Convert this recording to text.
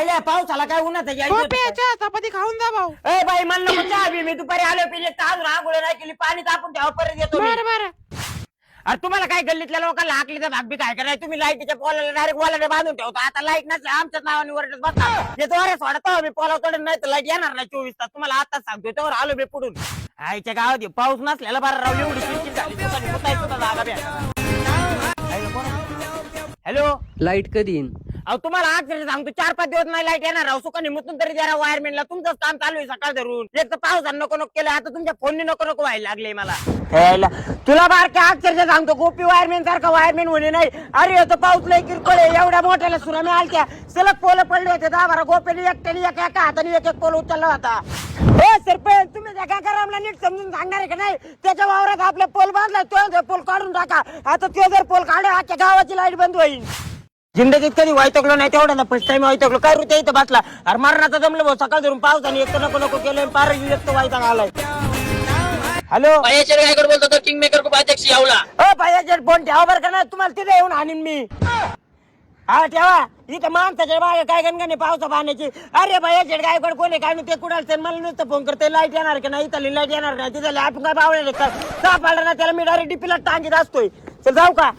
आल्या पावसाला काय उन्हात चहा चपाती खाऊन जा भाऊ. ए बाई मला नको चहा बी, मी दुपारी आलो पिले अजून आंघोळ नाही केली, पाणी तापून ठेवा परत येतो मी. बरं बरं. अरे तुम्हाला काय गल्लीतल्या लोकांना हाकली तर भाग बी काय करायचं, तुम्ही लाईटीच्या पोलाला डायरेक्ट पोलाला बांधून ठेवता. आता लाईट नसल्या आमच्याच नावाने वरडत बसता. येतो अरे सोडतो मी पोलाव तोडून, नाही तर लाईट येणार नाही 24 तास. तुम्हाला आताच सांगतोय, त्यावर आलो मी पुढून. आईच्या गावात पाऊस नसल्याला बरं राव, एवढी चिंचित झाली जागा बी. हॅलो, लाईट कधी येईन? अहो तुम्हाला अक्षरशः सांगतो 4-5 दिवस नाही लाईट येणार राव. सुखाने मुतून तरी द्या वायरमॅनला, तुमचंच काम चालू आहे सकाळ धरून. एक तर पावसानं नको नको केलं, आता तुमच्या फोनने नको नको व्हायला लागले मला. तुला बारक्या अक्षरशः सांगतो, गोपी वायरमॅन सारखा वायरमॅन होणे नाही. अरे होतं पाऊस लय किरकोळ आहे, एवढ्या मोठ्याला सुनामी आलत्या, सलग पोल पडले होते 10-12. गोप्याने एकट्याने एका हाताने एक पोल उचलला होता. हे सरपंच, तुम्ही त्या काकारामला नीट समजून सांगणार आहे का नाही? त्याच्या वावरात आपला पोल बांधला, तो पोल काढून टाका. आता तो जर पोल काढला, आजच्या गावाची लाईट बंद होईल. जिंदगीत कधी वैतकलो नाही, तेवढा ना फर्स्ट टाइम वैतकलो. काय रुत्या इथं बसला, अरे मरणाचा जमलं भाऊ. सकाळ धरून पावसाने एक नको नको केलं, पार एक वैताग आलाय. हॅलो, गायकवाड बोलतो तो किंग मेकर को अध्यक्ष यावला. पायाचे फोन ठेवा बरं का ना, तुम्हाला तिथे येऊन आणीन मी. हा ठेवा. इथं माणसाच्या बाहेर काय गणगणे पावसा पाण्याची. अरे बायाचे गायकवाड कोणी काय ते कुणाल मला नुसतं फोन करते, लाईट येणार का नाही, इथली लाईट येणार नाही. तिथं आपण काय बावळे साप आला ना, त्याला मी डायरेक्ट डीपीला टांगीत असतोय. चल जाऊ का?